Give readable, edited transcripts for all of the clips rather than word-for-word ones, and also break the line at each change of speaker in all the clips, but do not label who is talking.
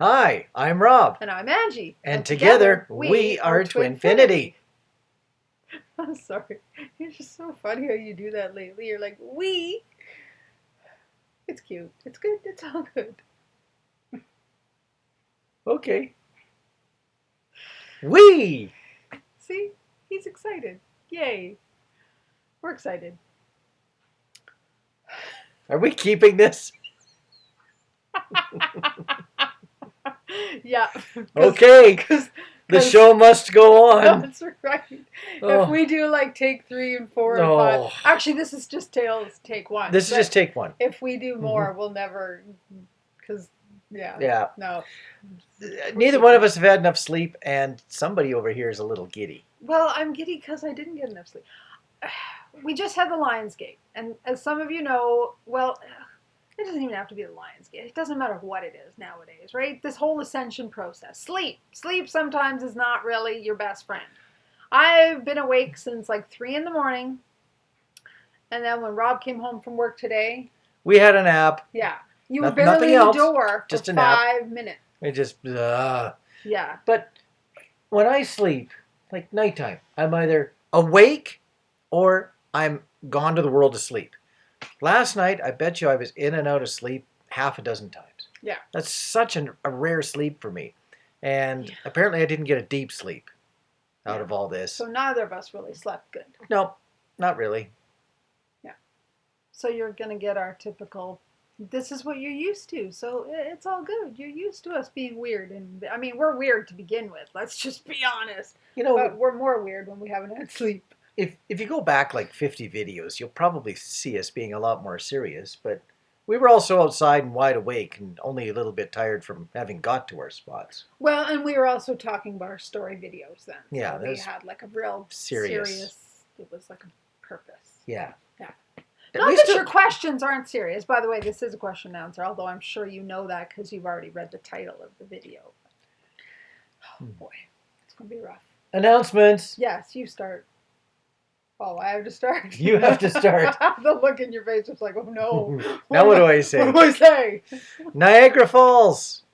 Hi, I'm Rob.
And I'm Angie.
And together we are TwinFinity.
I'm sorry. It's just so funny how you do that lately. You're like, we. It's cute. It's good. It's all good.
Okay. We.
See? He's excited. Yay. We're excited.
Are we keeping this?
Yeah.
Okay. The show must go on.
That's right.
Oh.
If we do like take 3 and 4 and
No.
5. Actually, this is just take 1.
This is just take 1.
If we do more, we'll never. Because, yeah.
Yeah.
No.
Neither one of us have had enough sleep, and somebody over here is a little giddy.
Well, I'm giddy because I didn't get enough sleep. We just had the Lionsgate, and as some of you know, well, it doesn't even have to be the Lionsgate. It doesn't matter what it is nowadays, right? This whole ascension process. Sleep sometimes is not really your best friend. I've been awake since like 3 in the morning, and then when Rob came home from work today,
we had a nap.
Yeah, you were barely in the door for
just a nap.
5 minutes.
It just
yeah.
But when I sleep, like nighttime, I'm either awake or I'm gone to the world of sleep. Last night, I bet you I was in and out of sleep half a dozen times.
Yeah.
That's such a rare sleep for me. And apparently I didn't get a deep sleep out of all this.
So neither of us really slept good.
No, not really.
Yeah. So you're going to get our typical, this is what you're used to. So it's all good. You're used to us being weird. And I mean, we're weird to begin with. Let's just be honest.
You know,
but we're more weird when we haven't had sleep.
If you go back like 50 videos, you'll probably see us being a lot more serious. But we were also outside and wide awake and only a little bit tired from having got to our spots.
Well, and we were also talking about our story videos then. So
yeah,
we had like a real serious. It was like a purpose.
Yeah.
Yeah. Not that your questions aren't serious. By the way, this is a question and answer, although I'm sure you know that because you've already read the title of the video. Oh boy, it's going to be rough.
Announcements.
Yes, you start. Oh, I have to start?
You have to start.
The look in your face was like, oh no.
Now what do I say?
What do I say?
Niagara Falls.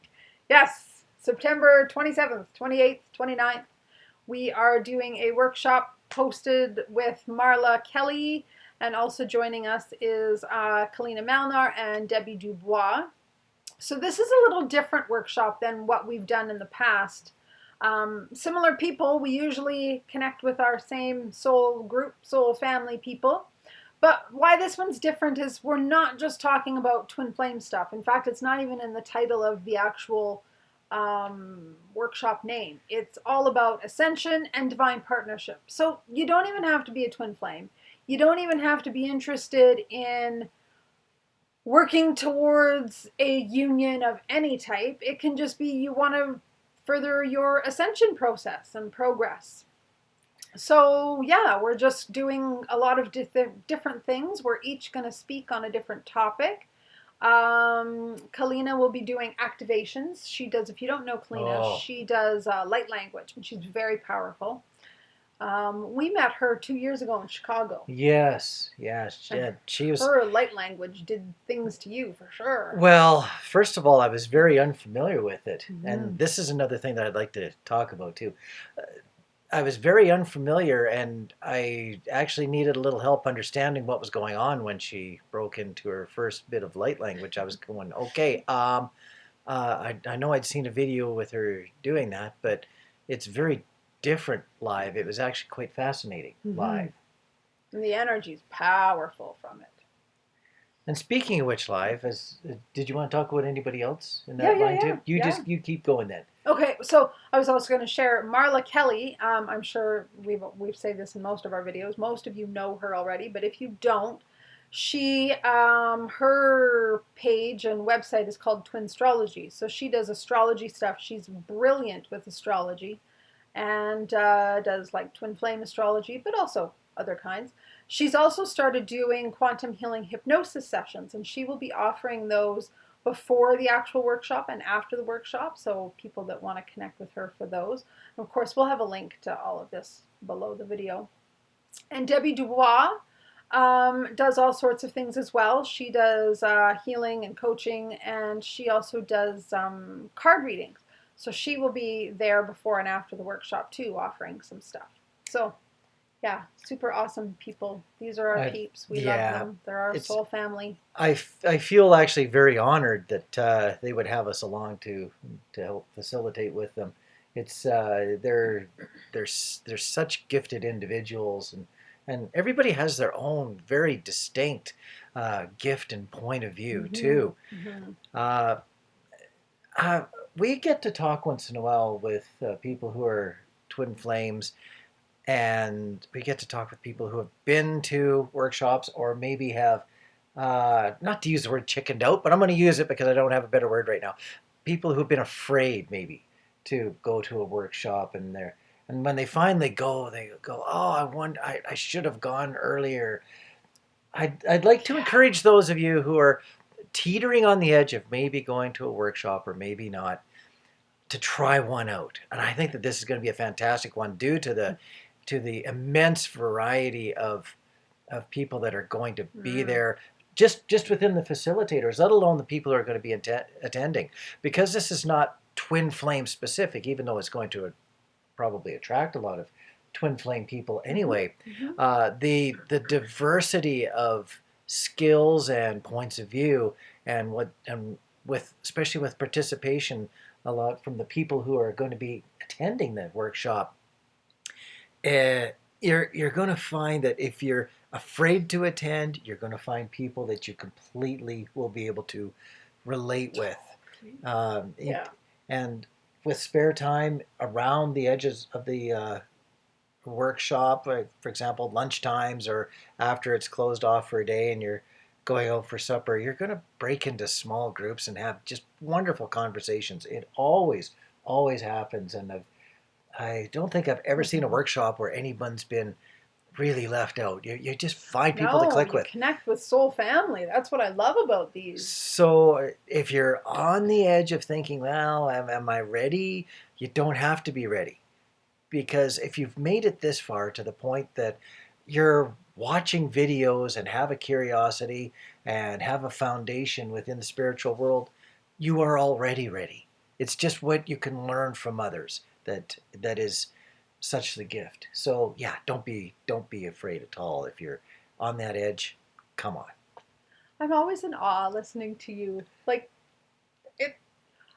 Yes, September 27th, 28th, 29th. We are doing a workshop hosted with Marla Kelly, and also joining us is Kalina Malnar and Debbie Dubois. So this is a little different workshop than what we've done in the past. Similar people, we usually connect with our same soul group, soul family people. But why this one's different is we're not just talking about twin flame stuff. In fact, it's not even in the title of the actual workshop name. It's all about ascension and divine partnership. So you don't even have to be a twin flame. You don't even have to be interested in working towards a union of any type. It can just be you want to further your ascension process and progress. So yeah, we're just doing a lot of different things. We're each going to speak on a different topic. Kalina will be doing activations. She does, if you don't know Kalina, she does light language, and she's very powerful. We met her 2 years ago in Chicago.
Yes, she was.
Her light language did things to you for sure.
Well, first of all, I was very unfamiliar with it, and this is another thing that I'd like to talk about too. I was very unfamiliar, and I actually needed a little help understanding what was going on when she broke into her first bit of light language. I was going, okay, I know I'd seen a video with her doing that, but it's very different live. It was actually quite fascinating live.
And the energy's powerful from it.
And speaking of which, live, did you want to talk about anybody else in that line too? You keep going then.
Okay, so I was also going to share Marla Kelly. I'm sure we've said this in most of our videos. Most of you know her already, but if you don't, she her page and website is called Twinstrology. So she does astrology stuff. She's brilliant with astrology, and does like twin flame astrology, but also other kinds. She's also started doing quantum healing hypnosis sessions, and she will be offering those before the actual workshop and after the workshop, so people that want to connect with her for those. And of course, we'll have a link to all of this below the video. And Debbie Dubois, does all sorts of things as well. She does healing and coaching, and she also does card readings. So she will be there before and after the workshop too, offering some stuff. So yeah, super awesome people. These are our peeps. We love them. They're our soul family.
I feel actually very honored that they would have us along to help facilitate with them. It's they're such gifted individuals, and everybody has their own very distinct gift and point of view too. We get to talk once in a while with people who are twin flames, and we get to talk with people who have been to workshops or maybe have, not to use the word chickened out, but I'm going to use it because I don't have a better word right now. People who've been afraid maybe to go to a workshop, and when they finally go, they go, oh, I should have gone earlier. I'd like to encourage those of you who are teetering on the edge of maybe going to a workshop or maybe not, to try one out. And I think that this is going to be a fantastic one due to the immense variety of people that are going to be there, just within the facilitators, let alone the people who are going to be attending. Because this is not twin flame specific, even though it's going to probably attract a lot of twin flame people anyway. The diversity of skills and points of view, and especially with participation a lot from the people who are going to be attending that workshop, you're going to find that if you're afraid to attend, you're going to find people that you completely will be able to relate with. And with spare time around the edges of the workshop, like for example, lunch times or after it's closed off for a day and you're going out for supper, you're going to break into small groups and have just wonderful conversations. It always happens, and I don't think I've ever seen a workshop where anyone's been really left out. You just find people to click with.
Connect with soul family. That's what I love about these.
So if you're on the edge of thinking, well, am I ready? You don't have to be ready. Because if you've made it this far to the point that you're watching videos and have a curiosity and have a foundation within the spiritual world, you are already ready. It's just what you can learn from others that is such the gift. So yeah, don't be afraid at all. If you're on that edge, come on.
I'm always in awe listening to you. Like it,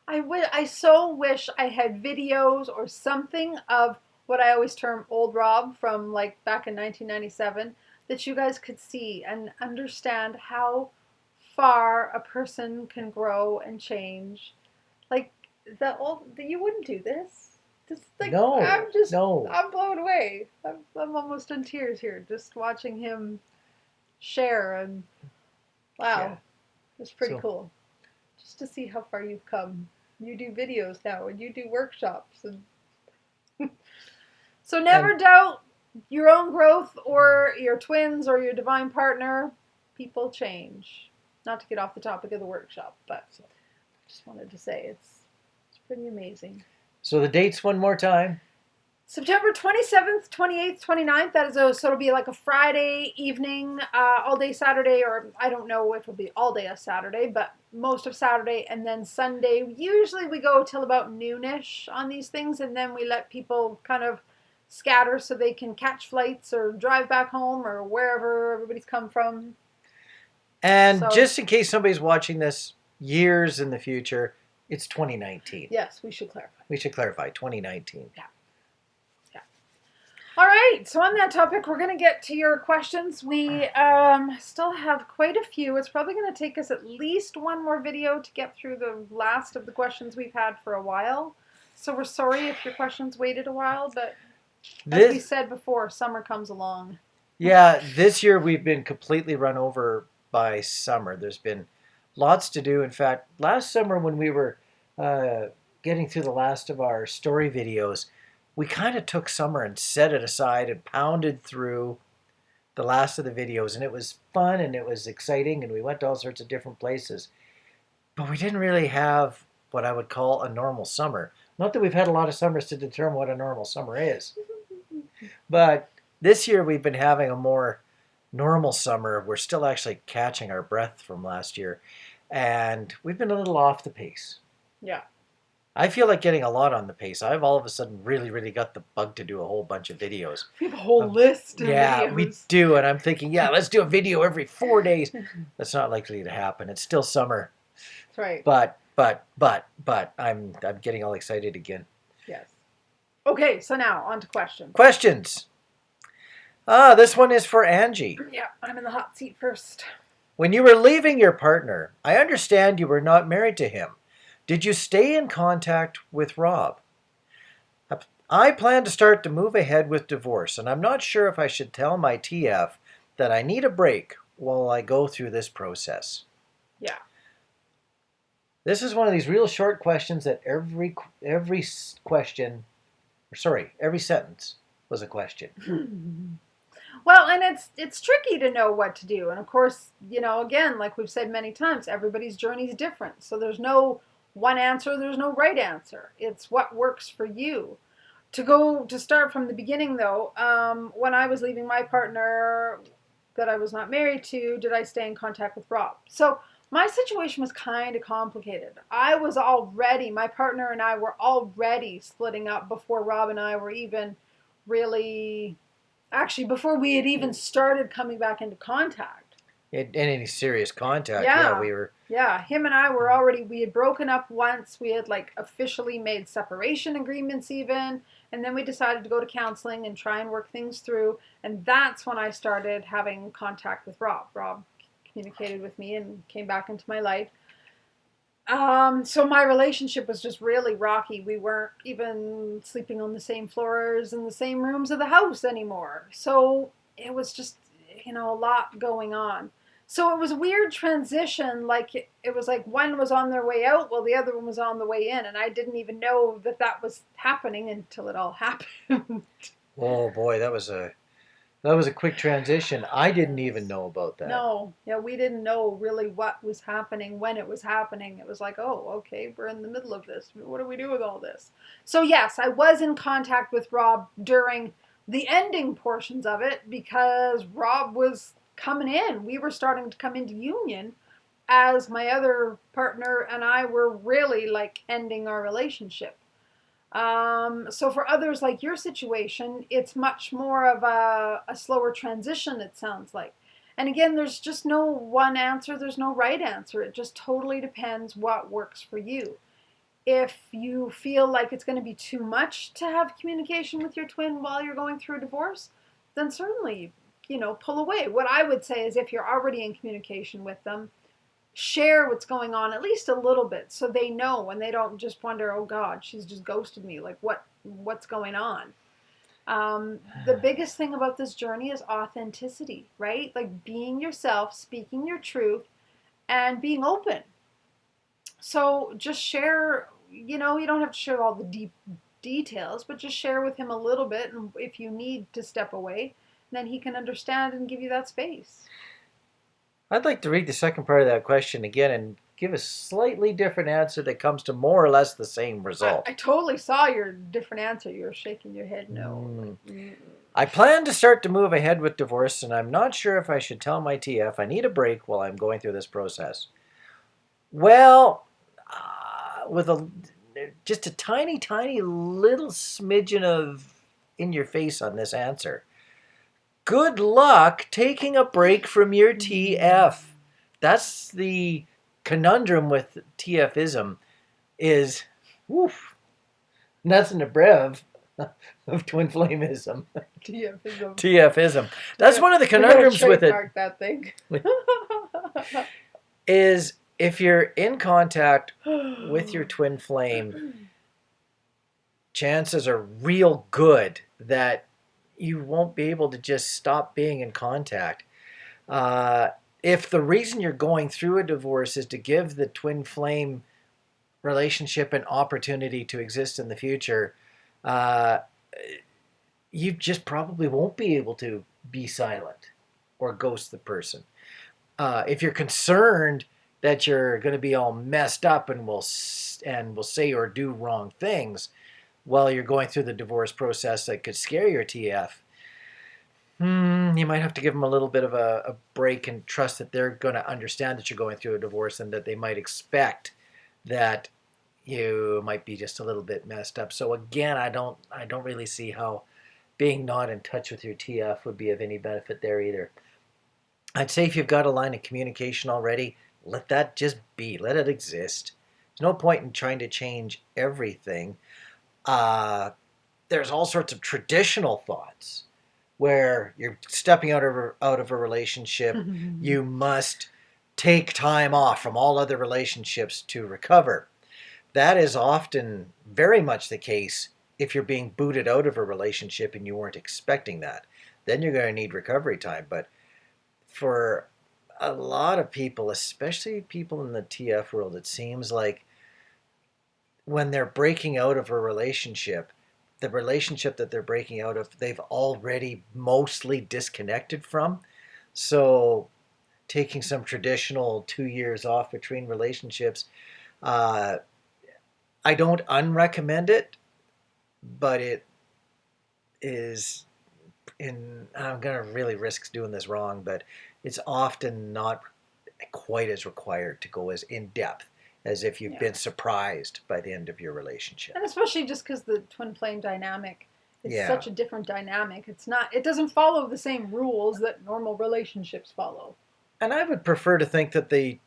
I so wish I had videos or something of what I always term old Rob from like back in 1997 that you guys could see and understand how far a person can grow and change. Like you wouldn't do this. Just like
No.
I'm blown away. I'm almost in tears here just watching him share, and wow, it's pretty cool. Just to see how far you've come. You do videos now and you do workshops, and so never doubt your own growth or your twins or your divine partner. People change. Not to get off the topic of the workshop, but I just wanted to say it's pretty amazing.
So the dates one more time.
September 27th, 28th, 29th. So it'll be like a Friday evening, all day Saturday, or I don't know if it'll be all day a Saturday, but most of Saturday, and then Sunday. Usually we go till about noonish on these things, and then we let people kind of scatter so they can catch flights or drive back home or wherever everybody's come from.
And just in case somebody's watching this years in the future, it's 2019.
Yes, we should clarify.
2019.
Yeah. All right, so on that topic, we're going to get to your questions. We still have quite a few. It's probably going to take us at least one more video to get through the last of the questions we've had for a while. So we're sorry if your questions waited a while, but as we said before, summer comes along.
Yeah, this year we've been completely run over by summer. There's been lots to do. In fact, last summer when we were getting through the last of our story videos, we kind of took summer and set it aside and pounded through the last of the videos, and it was fun and it was exciting, and we went to all sorts of different places. But we didn't really have what I would call a normal summer. Not that we've had a lot of summers to determine what a normal summer is. But this year we've been having a more normal summer. We're still actually catching our breath from last year, and we've been a little off the pace.
Yeah.
I feel like getting a lot on the pace. I've all of a sudden really, really got the bug to do a whole bunch of videos.
We have a whole list of
Yeah,
videos.
we do, and I'm thinking, yeah, let's do a video every 4 days. That's not likely to happen. It's still summer.
That's right.
But I'm getting all excited again.
Yes. Okay, so now on to questions.
Questions. This one is for Angie.
Yeah, I'm in the hot seat first.
When you were leaving your partner, I understand you were not married to him. Did you stay in contact with Rob? I plan to start to move ahead with divorce, and I'm not sure if I should tell my TF that I need a break while I go through this process.
Yeah.
This is one of these real short questions that every sentence was a question.
Well, and it's tricky to know what to do. And of course, again, like we've said many times, everybody's journey is different. So there's no one answer, there's no right answer. It's what works for you. To start from the beginning though, when I was leaving my partner that I was not married to, did I stay in contact with Rob? So my situation was kind of complicated. My partner and I were already splitting up before Rob and I were even before we had even started coming back into contact.
In any serious contact,
Yeah.
we were.
Yeah, him and I we had broken up once. We had officially made separation agreements even. And then we decided to go to counseling and try and work things through. And that's when I started having contact with Rob. Rob communicated with me and came back into my life. So my relationship was just really rocky. We weren't even sleeping on the same floors in the same rooms of the house anymore. So it was just, a lot going on. So it was a weird transition. It was like one was on their way out while the other one was on the way in. And I didn't even know that was happening until it all happened.
Oh boy, that was a quick transition. I didn't even know about that.
No, yeah, we didn't know really what was happening when it was happening. It was like, oh, okay, we're in the middle of this. What do we do with all this? So yes, I was in contact with Rob during the ending portions of it because Rob was coming in. We were starting to come into union as my other partner and I were really ending our relationship. So for others like your situation, it's much more of a slower transition, it sounds like. And again, there's just no one answer. There's no right answer. It just totally depends what works for you. If you feel like it's going to be too much to have communication with your twin while you're going through a divorce, then certainly, pull away. What I would say is if you're already in communication with them, share what's going on at least a little bit so they know and they don't just wonder, oh God, she's just ghosted me. What's going on? The biggest thing about this journey is authenticity, right? Being yourself, speaking your truth, and being open. So just share, you don't have to share all the deep details, but just share with him a little bit. And if you need to step away, then he can understand and give you that space.
I'd like to read the second part of that question again and give a slightly different answer that comes to more or less the same result.
I totally saw your different answer. You're shaking your head no.
I plan to start to move ahead with divorce, and I'm not sure if I should tell my TF I need a break while I'm going through this process. Well, with just a tiny, tiny little smidgen of in your face on this answer. Good luck taking a break from your TF. That's the conundrum with TFism is, woof, that's an abrev of twin flameism. TFism. That's one of the conundrums with it.
That thing.
Is if you're in contact with your twin flame, chances are real good that you won't be able to just stop being in contact. If the reason you're going through a divorce is to give the twin flame relationship an opportunity to exist in the future, you just probably won't be able to be silent or ghost the person. If you're concerned that you're going to be all messed up and will say or do wrong things while you're going through the divorce process that could scare your TF, You might have to give them a little bit of a break and trust that they're going to understand that you're going through a divorce and that they might expect that you might be just a little bit messed up. So again, I don't really see how being not in touch with your TF would be of any benefit there either. I'd say if you've got a line of communication already, let that just be. Let it exist. There's no point in trying to change everything. There's all sorts of traditional thoughts where you're stepping out of a relationship. You must take time off from all other relationships to recover. That is often very much the case if you're being booted out of a relationship and you weren't expecting that. Then you're going to need recovery time. But for a lot of people, especially people in the TF world, it seems like when they're breaking out of a relationship, the relationship that they're breaking out of, they've already mostly disconnected from. So taking some traditional 2 years off between relationships, uh, I don't unrecommend it, but it is I'm going to really risk doing this wrong, but it's often not quite as required to go as in depth as if you've been surprised by the end of your relationship.
And especially just because the twin flame dynamic is
Yeah.
such a different dynamic. It doesn't follow the same rules that normal relationships follow.
And I would prefer to think that the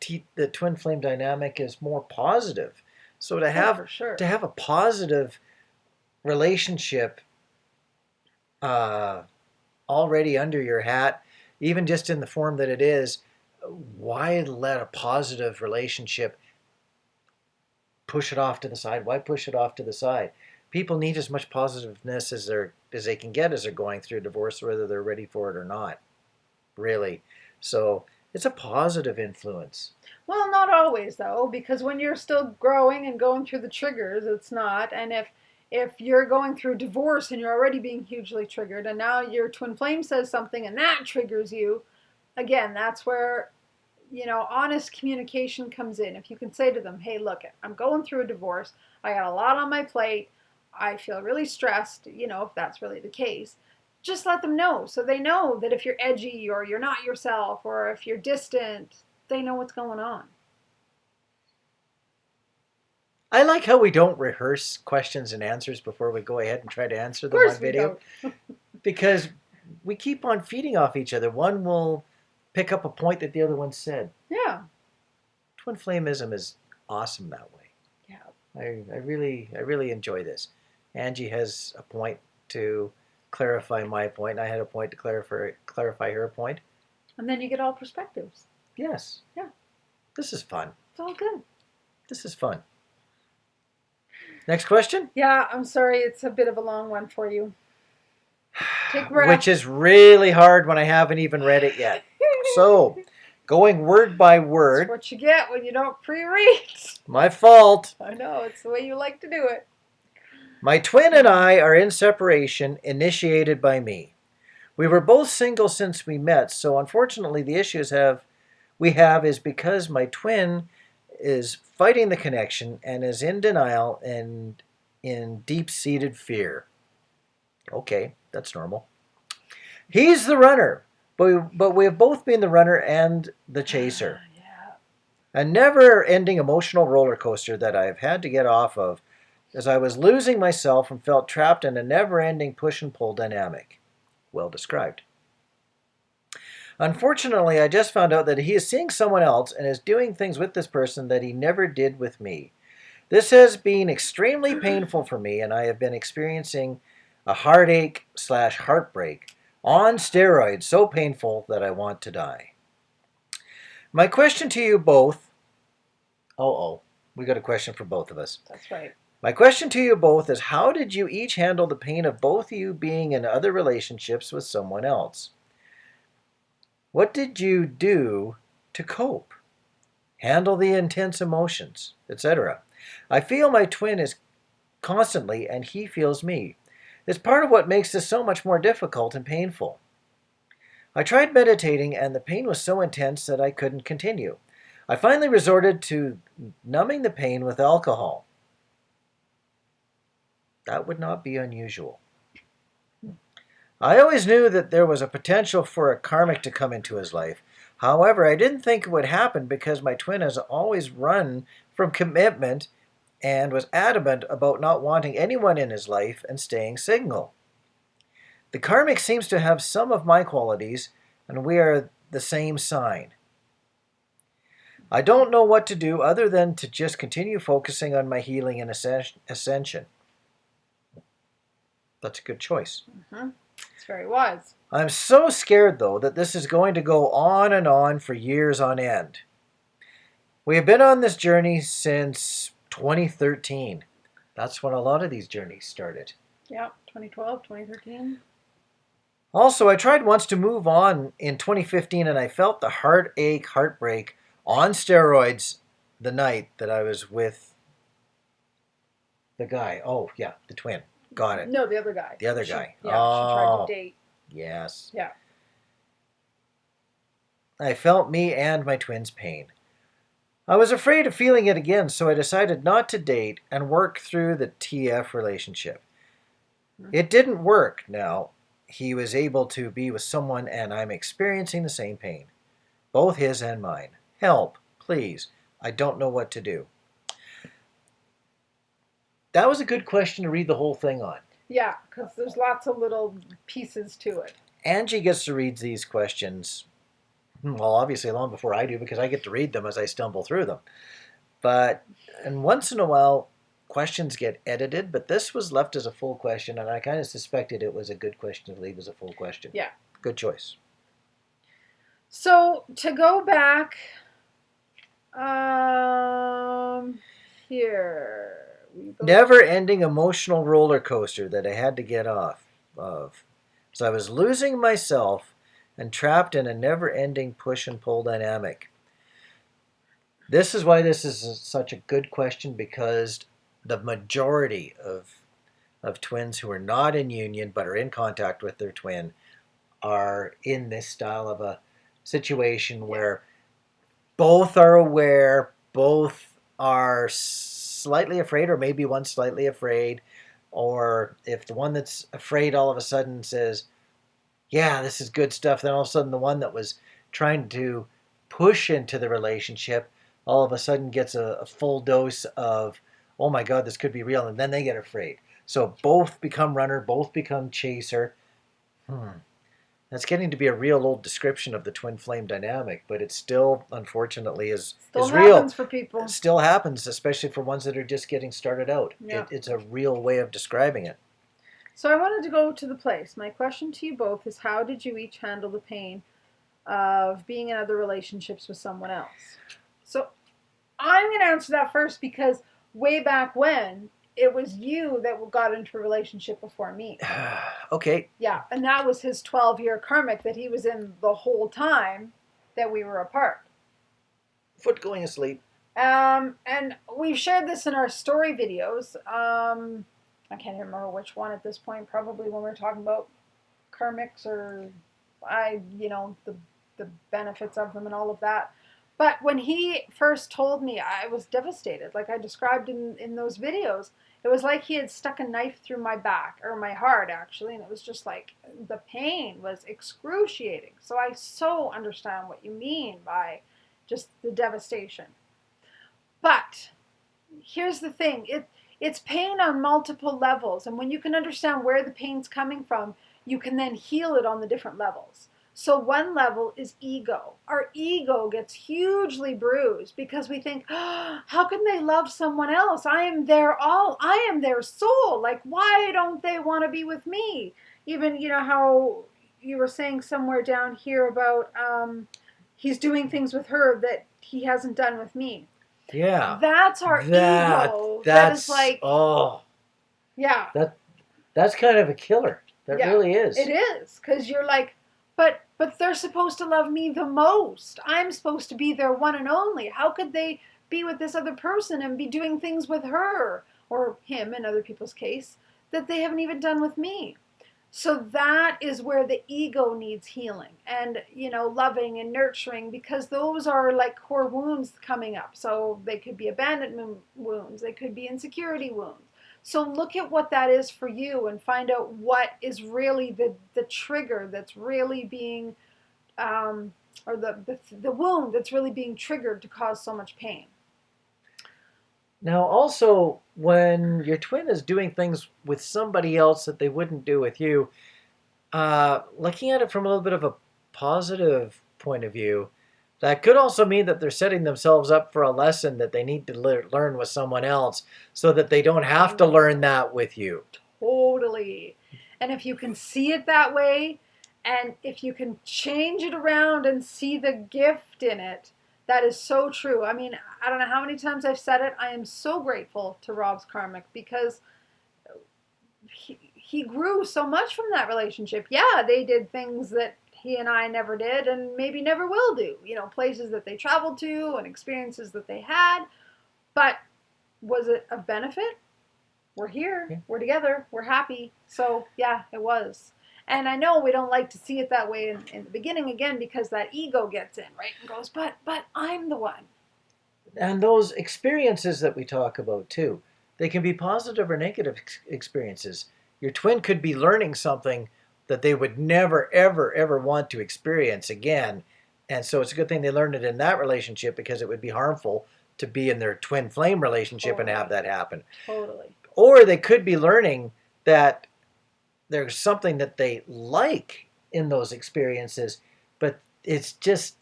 twin flame dynamic is more positive. So to
For sure.
have a positive relationship already under your hat, even just in the form that it is, why let a positive relationship push it off to the side? Why push it off to the side? People need as much positiveness as they can get as they're going through a divorce, whether they're ready for it or not. Really. So it's a positive influence.
Well, not always though, because when you're still growing and going through the triggers, it's not. And if you're going through divorce and you're already being hugely triggered, and now your twin flame says something and that triggers you, again, that's where honest communication comes in. If you can say to them, hey, look, I'm going through a divorce. I got a lot on my plate. I feel really stressed, if that's really the case. Just let them know so they know that if you're edgy or you're not yourself or if you're distant, they know what's going on.
I like how we don't rehearse questions and answers before we go ahead and try to answer them on video. Because we keep on feeding off each other. One will pick up a point that the other one said.
Yeah.
Twin flameism is awesome that way.
Yeah.
I really enjoy this. Angie has a point to clarify my point. I had a point to clarify her point.
And then you get all perspectives.
Yes.
Yeah.
This is fun.
It's all good.
This is fun. Next question?
Yeah, I'm sorry. It's a bit of a long one for you. Take a breath.
Which is really hard when I haven't even read it yet. So, going word by word.
That's what you get when you don't pre-read.
My fault.
I know, it's the way you like to do it.
My twin and I are in separation, initiated by me. We were both single since we met, so unfortunately the issues we have is because my twin is fighting the connection and is in denial and in deep-seated fear. Okay, that's normal. He's the runner, but we have both been the runner and the chaser.
Yeah.
A never-ending emotional roller coaster that I have had to get off of as I was losing myself and felt trapped in a never-ending push and pull dynamic. Well described. Unfortunately, I just found out that he is seeing someone else and is doing things with this person that he never did with me. This has been extremely painful for me, and I have been experiencing a heartache/heartbreak on steroids, so painful that I want to die. My question to you both... we got a question for both of us.
That's right.
My question to you both is, how did you each handle the pain of both of you being in other relationships with someone else? What did you do to cope? Handle the intense emotions, etc. I feel my twin is constantly, and he feels me. It's part of what makes this so much more difficult and painful. I tried meditating, and the pain was so intense that I couldn't continue. I finally resorted to numbing the pain with alcohol. That would not be unusual. I always knew that there was a potential for a karmic to come into his life. However, I didn't think it would happen because my twin has always run from commitment and was adamant about not wanting anyone in his life and staying single. The karmic seems to have some of my qualities, and we are the same sign. I don't know what to do other than to just continue focusing on my healing and ascension. That's a good choice.
It's very wise.
I'm so scared, though, that this is going to go on and on for years on end. We have been on this journey since 2013. That's when a lot of these journeys started.
Yeah, 2012, 2013.
Also, I tried once to move on in 2015 and I felt the heartache, heartbreak on steroids the night that I was with the guy. Oh, yeah, the twin. Got it.
No, the other guy.
The other guy.
Yeah, she tried to date.
Yes.
Yeah.
I felt me and my twin's pain. I was afraid of feeling it again, so I decided not to date and work through the TF relationship. It didn't work now. He was able to be with someone and I'm experiencing the same pain. Both his and mine. Help, please. I don't know what to do. That was a good question to read the whole thing on.
Yeah, because there's lots of little pieces to it.
Angie gets to read these questions, well, obviously long before I do because I get to read them as I stumble through them. And once in a while, questions get edited, but this was left as a full question, and I kind of suspected it was a good question to leave as a full question.
Yeah.
Good choice.
So, to go back, here we go.
Never-ending emotional roller coaster that I had to get off of. So I was losing myself and trapped in a never-ending push and pull dynamic. This is why this is such a good question, because the majority of twins who are not in union but are in contact with their twin are in this style of a situation where both are aware, both are slightly afraid, or maybe one's slightly afraid, or if the one that's afraid all of a sudden says, yeah, this is good stuff, then all of a sudden the one that was trying to push into the relationship all of a sudden gets a full dose of, oh my God, this could be real, and then they get afraid. So both become runner, both become chaser. That's getting to be a real old description of the twin flame dynamic, but it still, unfortunately, is real.
Still happens for people.
It still happens, especially for ones that are just getting started out.
Yeah.
It's a real way of describing it.
So I wanted to go to the place. My question to you both is, how did you each handle the pain of being in other relationships with someone else? So I'm going to answer that first because way back when, it was you that got into a relationship before me.
Okay.
Yeah, and that was his 12-year karmic that he was in the whole time that we were apart.
Foot going asleep.
And we've shared this in our story videos. I can't even remember which one at this point. Probably when we're talking about karmics or the benefits of them and all of that. But when he first told me, I was devastated. Like I described in those videos, it was like he had stuck a knife through my back, or my heart actually, and it was just like the pain was excruciating. So I so understand what you mean by just the devastation. But here's the thing, it's pain on multiple levels, and when you can understand where the pain's coming from, you can then heal it on the different levels. So one level is ego. Our ego gets hugely bruised because we think, oh, how can they love someone else? I am their all. I am their soul. Like, why don't they want to be with me? Even, how you were saying somewhere down here about he's doing things with her that he hasn't done with me.
Yeah.
That's our ego. That is like,
oh.
Yeah.
That's kind of a killer. That really is.
It is. Because you're like, but they're supposed to love me the most. I'm supposed to be their one and only. How could they be with this other person and be doing things with her, or him in other people's case, that they haven't even done with me? So that is where the ego needs healing and, loving and nurturing, because those are like core wounds coming up. So they could be abandonment wounds. They could be insecurity wounds. So look at what that is for you and find out what is really the trigger that's really being, or the wound that's really being triggered to cause so much pain.
Now, also, when your twin is doing things with somebody else that they wouldn't do with you, looking at it from a little bit of a positive point of view, that could also mean that they're setting themselves up for a lesson that they need to learn with someone else so that they don't have to learn that with you.
Totally. And if you can see it that way, and if you can change it around and see the gift in it, that is so true. I mean, I don't know how many times I've said it. I am so grateful to Rob's karmic because he grew so much from that relationship. Yeah, they did things that he and I never did and maybe never will do. You know, places that they traveled to and experiences that they had. But was it of benefit? We're here. Yeah. We're together. We're happy. So, yeah, it was. And I know we don't like to see it that way in the beginning again because that ego gets in, right? And goes, but I'm the one.
And those experiences that we talk about too, they can be positive or negative experiences. Your twin could be learning something that they would never, ever, ever want to experience again. And so it's a good thing they learned it in that relationship because it would be harmful to be in their twin flame relationship and have that happen.
Totally.
Or they could be learning that there's something that they like in those experiences, but it's just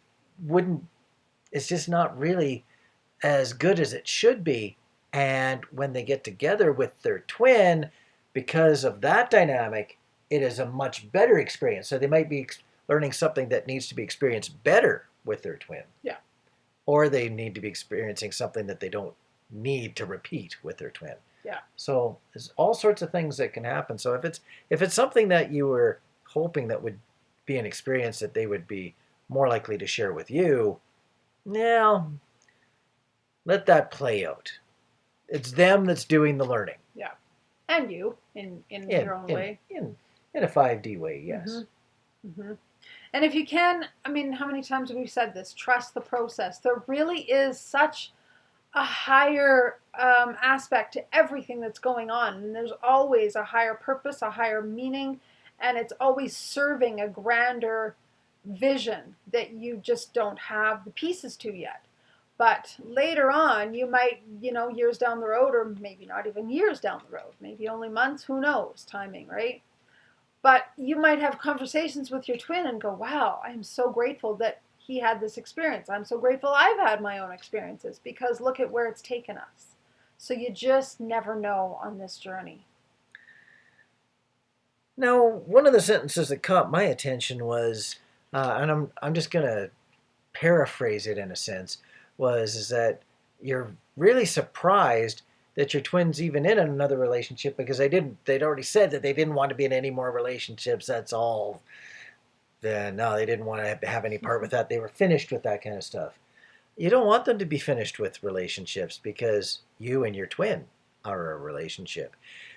not really as good as it should be. And when they get together with their twin, because of that dynamic, it is a much better experience. So they might be learning something that needs to be experienced better with their twin.
Yeah.
Or they need to be experiencing something that they don't need to repeat with their twin.
Yeah.
So there's all sorts of things that can happen. So if it's something that you were hoping that would be an experience that they would be more likely to share with you, now let that play out. It's them that's doing the learning.
Yeah. And you in your own way.
In a 5D way, yes.
Mm-hmm. Mm-hmm. And if you can, I mean, how many times have we said this? Trust the process. There really is such a higher aspect to everything that's going on. And there's always a higher purpose, a higher meaning, and it's always serving a grander vision that you just don't have the pieces to yet. But later on, you might, years down the road, or maybe not even years down the road, maybe only months, who knows, timing, right? But you might have conversations with your twin and go, wow, I am so grateful that he had this experience. I'm so grateful I've had my own experiences because look at where it's taken us. So you just never know on this journey.
Now, one of the sentences that caught my attention was, and I'm just going to paraphrase it in a sense, is that you're really surprised that your twin's even in another relationship because they'd already said that they didn't want to be in any more relationships. That's all. No, they didn't want to have any part with that. They were finished with that kind of stuff. You don't want them to be finished with relationships because you and your twin are a relationship.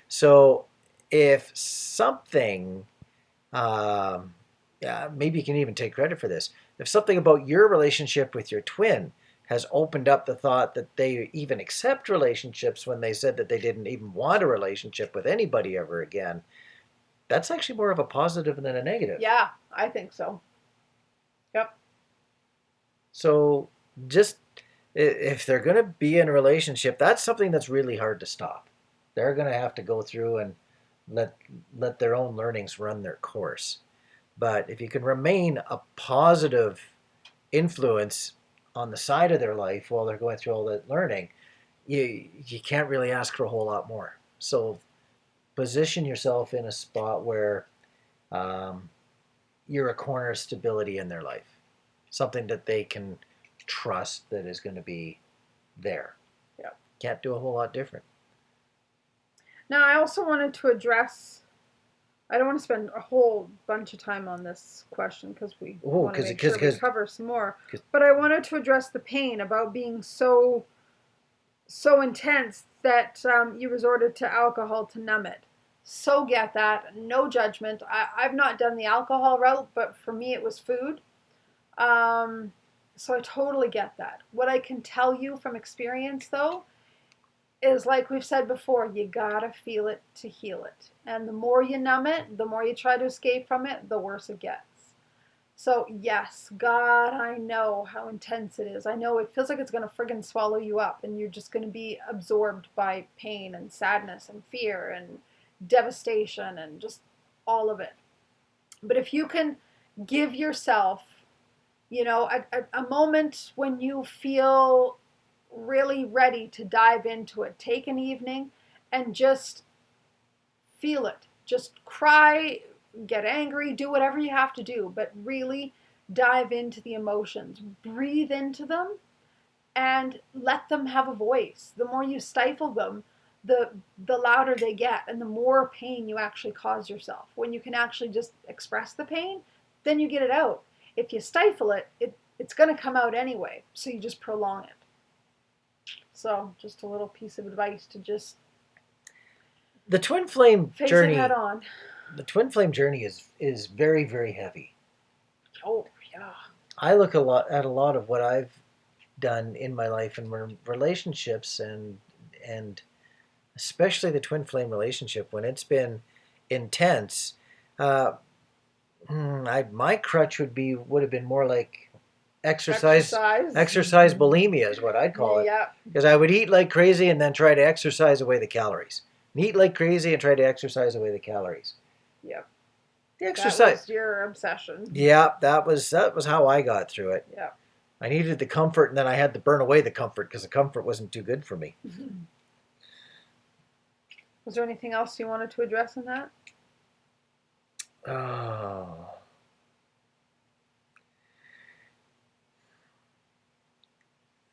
So if something, maybe you can even take credit for this. If something about your relationship with your twin has opened up the thought that they even accept relationships when they said that they didn't even want a relationship with anybody ever again, that's actually more of a positive than a negative.
Yeah, I think so. Yep.
So just if they're going to be in a relationship, that's something that's really hard to stop. They're going to have to go through and let their own learnings run their course. But if you can remain a positive influence on the side of their life while they're going through all that learning, you can't really ask for a whole lot more. So position yourself in a spot where you're a corner of stability in their life, something that they can trust that is going to be there.
Yeah.
Can't do a whole lot different.
Now, I also wanted to address, I don't want to spend a whole bunch of time on this question because we want to make sure we cover some more. But I wanted to address the pain about being so intense that you resorted to alcohol to numb it. So get that. No judgment. I've not done the alcohol route, but for me it was food. So I totally get that. What I can tell you from experience, though, is like we've said before, you gotta feel it to heal it. And the more you numb it, the more you try to escape from it, the worse it gets. So, yes, God, I know how intense it is. I know it feels like it's going to friggin' swallow you up, and you're just going to be absorbed by pain and sadness and fear and devastation and just all of it. But if you can give yourself, a moment when you feel really ready to dive into it, take an evening and just feel it. Just cry, get angry, do whatever you have to do, but really dive into the emotions, breathe into them, and let them have a voice. The more you stifle them, the louder they get, and the more pain you actually cause yourself. When you can actually just express the pain, then you get it out. If you stifle it, it's going to come out anyway, so you just prolong it. So, just a little piece of advice to just
The twin flame
face
journey.
it head on.
The twin flame journey is very, very heavy.
Oh yeah.
I look at a lot of what I've done in my life and relationships, and especially the twin flame relationship when it's been intense. My crutch would have been more like exercise bulimia is what I'd call it.
Yeah.
Because I would eat like crazy and then try to exercise away the calories. Eat like crazy and try to exercise away the calories.
Yep.
The exercise.
That was your obsession.
Yeah, that was how I got through it.
Yeah.
I needed the comfort, and then I had to burn away the comfort because the comfort wasn't too good for me.
Was there anything else you wanted to address in that?
Oh.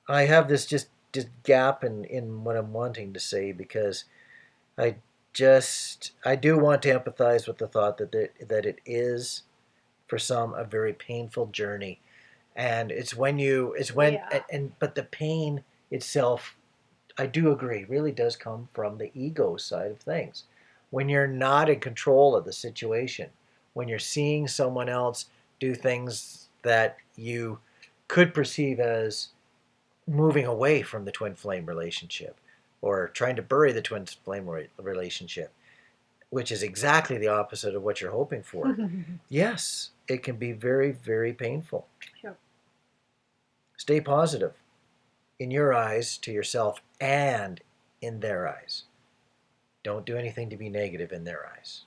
I have this just gap in what I'm wanting to say because I do want to empathize with the thought that it is for some a very painful journey, and but the pain itself, I do agree, really does come from the ego side of things. When you're not in control of the situation, when you're seeing someone else do things that you could perceive as moving away from the twin flame relationship or trying to bury the twin flame relationship, which is exactly the opposite of what you're hoping for. Yes, it can be very, very painful.
Yeah.
Stay positive in your eyes to yourself and in their eyes. Don't do anything to be negative in their eyes.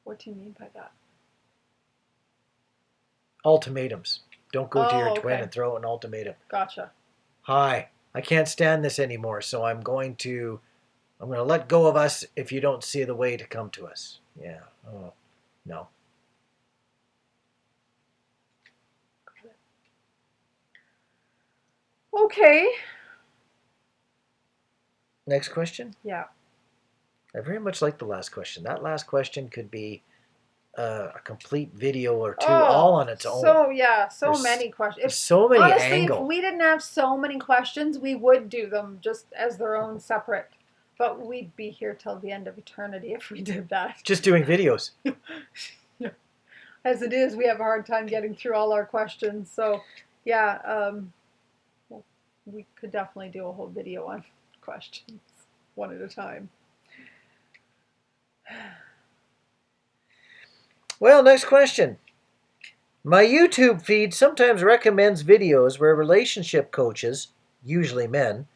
What do you mean by that?
Ultimatums. Don't go to your twin
okay.
and throw an ultimatum.
Gotcha.
Hi, I can't stand this anymore, so I'm going to let go of us if you don't see the way to come to us. Yeah. Oh, no.
Okay.
Next question?
Yeah.
I very much like the last question. That last question could be a complete video or two all on its own.
So many questions.
So many
honestly,
angles.
If we didn't have so many questions, we would do them just as their own separate. But we'd be here till the end of eternity if we did that.
Just doing videos.
Yeah. As it is, we have a hard time getting through all our questions. So, yeah, we could definitely do a whole video on questions one at a time.
Well, next question. My YouTube feed sometimes recommends videos where relationship coaches, usually men,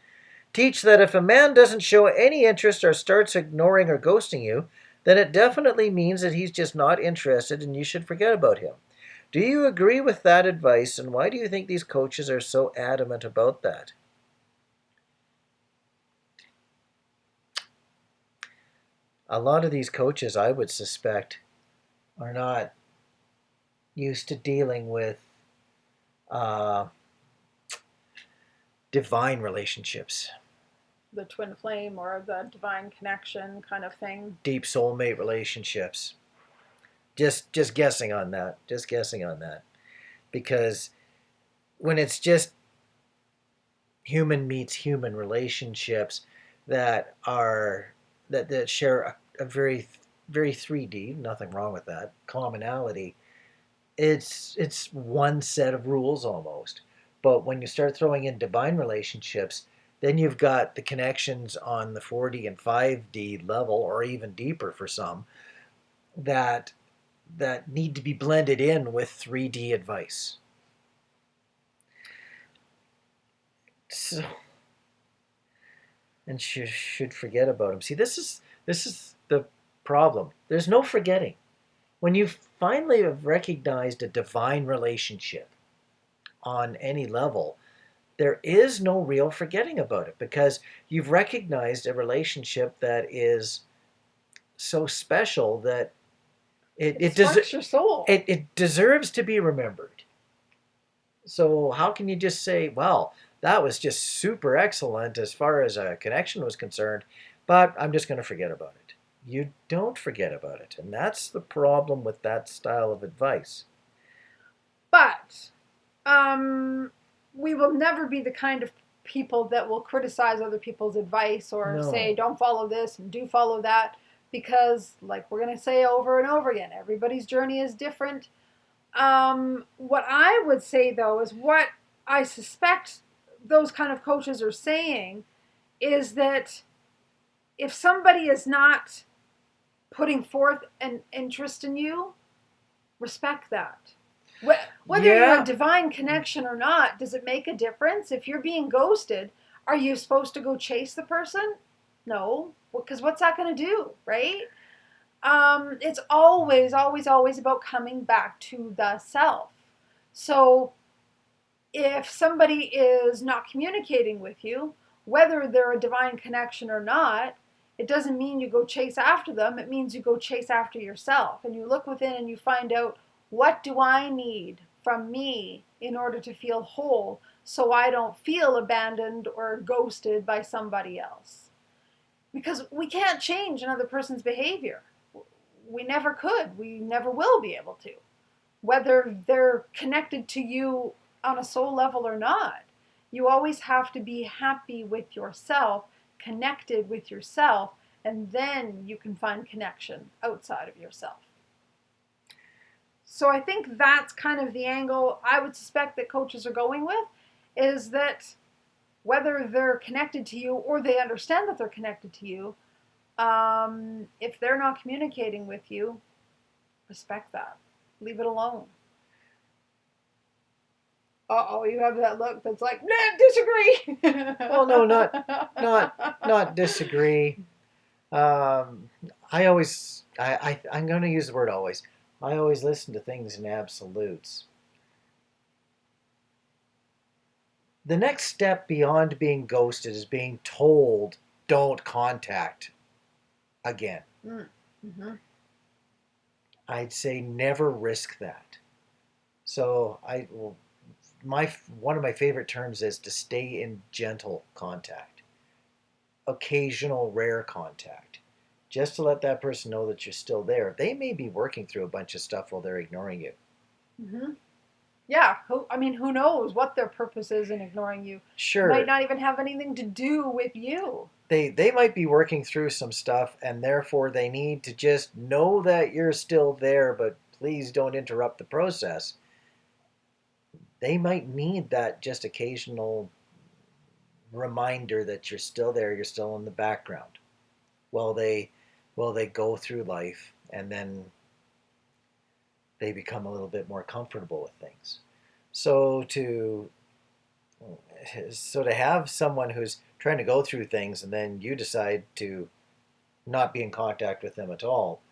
teach that if a man doesn't show any interest or starts ignoring or ghosting you, then it definitely means that he's just not interested and you should forget about him. Do you agree with that advice, and why do you think these coaches are so adamant about that? A lot of these coaches, I would suspect, are not used to dealing with divine relationships.
The twin flame or the divine connection kind of thing.
Deep soulmate relationships. Just guessing on that. Just guessing on that. Because when it's just human meets human relationships that share a very, very 3D, nothing wrong with that, commonality, it's one set of rules almost. But when you start throwing in divine relationships, Then you've got the connections on the 4D and 5D level, or even deeper for some, that need to be blended in with 3D advice. So, and should forget about them. See, this is the problem. There's no forgetting. When you finally have recognized a divine relationship on any level, there is no real forgetting about it, because you've recognized a relationship that is so special that
it sparks your soul.
It deserves to be remembered. So how can you just say, well, that was just super excellent as far as a connection was concerned, but I'm just going to forget about it? You don't forget about it. And that's the problem with that style of advice.
But we will never be the kind of people that will criticize other people's advice or say, don't follow this and do follow that. Because, like we're going to say over and over again, everybody's journey is different. What I would say, though, is what I suspect those kind of coaches are saying is that if somebody is not putting forth an interest in you, respect that. Whether you're a divine connection or not, does it make a difference? If you're being ghosted, are you supposed to go chase the person? No, because what's that going to do, right? It's always, always, always about coming back to the self. So if somebody is not communicating with you, whether they're a divine connection or not, it doesn't mean you go chase after them. It means you go chase after yourself. And you look within and you find out, what do I need from me in order to feel whole so I don't feel abandoned or ghosted by somebody else? Because we can't change another person's behavior. We never could. We never will be able to. Whether they're connected to you on a soul level or not. You always have to be happy with yourself, connected with yourself, and then you can find connection outside of yourself. So I think that's kind of the angle I would suspect that coaches are going with, is that whether they're connected to you or they understand that they're connected to you, if they're not communicating with you, respect that. Leave it alone. Uh-oh, you have that look that's like, nah, disagree.
Well, no, not disagree. I'm going to use the word always. I always listen to things in absolutes. The next step beyond being ghosted is being told, don't contact again.
Mm-hmm.
I'd say never risk that. So one of my favorite terms is to stay in gentle contact, occasional rare contact, just to let that person know that you're still there. They may be working through a bunch of stuff while they're ignoring you.
Mm-hmm. Yeah, who knows what their purpose is in ignoring you?
Sure.
It might not even have anything to do with you.
They might be working through some stuff, and therefore they need to just know that you're still there, but please don't interrupt the process. They might need that just occasional reminder that you're still there, you're still in the background, while they go through life, and then they become a little bit more comfortable with things. So to have someone who's trying to go through things and then you decide to not be in contact with them at all,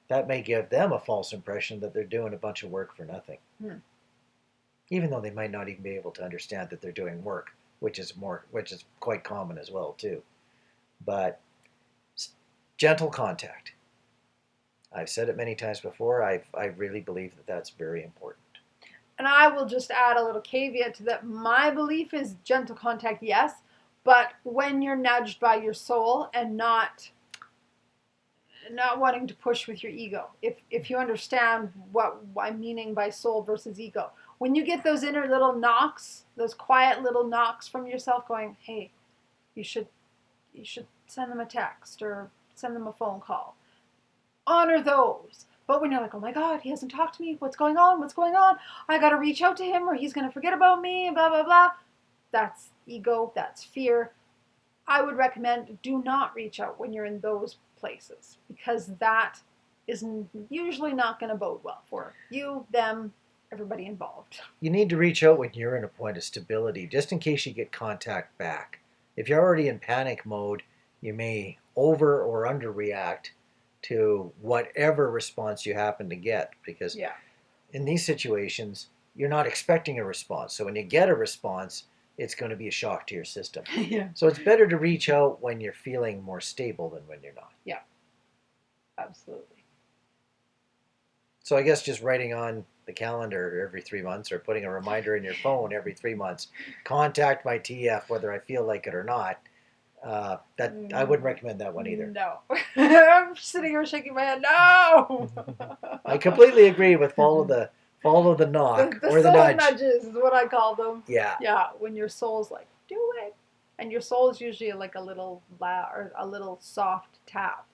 that may give them a false impression that they're doing a bunch of work for nothing. Even though they might not even be able to understand that they're doing work, which is quite common as well too. But gentle contact. I've said it many times before. I really believe that that's very important.
And I will just add a little caveat to that. My belief is gentle contact, yes, but when you're nudged by your soul and not wanting to push with your ego. If you understand what I'm meaning by soul versus ego. When you get those inner little knocks, those quiet little knocks from yourself going, hey, you should send them a text or send them a phone call. Honor those. But when you're like, oh my God, he hasn't talked to me. What's going on? I got to reach out to him or he's going to forget about me, blah, blah, blah. That's ego. That's fear. I would recommend do not reach out when you're in those places, because that is usually not going to bode well for you, them, everybody involved.
You need to reach out when you're in a point of stability, just in case you get contact back. If you're already in panic mode, you may over or underreact to whatever response you happen to get, because
Yeah.
in these situations, you're not expecting a response. So when you get a response, it's going to be a shock to your system.
Yeah.
So it's better to reach out when you're feeling more stable than when you're not.
Yeah. Absolutely.
So I guess just writing on the calendar every 3 months, or putting a reminder in your phone every 3 months, contact my TF whether I feel like it or not. That I wouldn't recommend that one either.
No. I'm sitting here shaking my head. No.
I completely agree with follow the knock
the
or the
soul
nudge.
nudges is what I call them.
Yeah.
Yeah, when your soul's like, do it. And your soul is usually like a little loud or a little soft tap,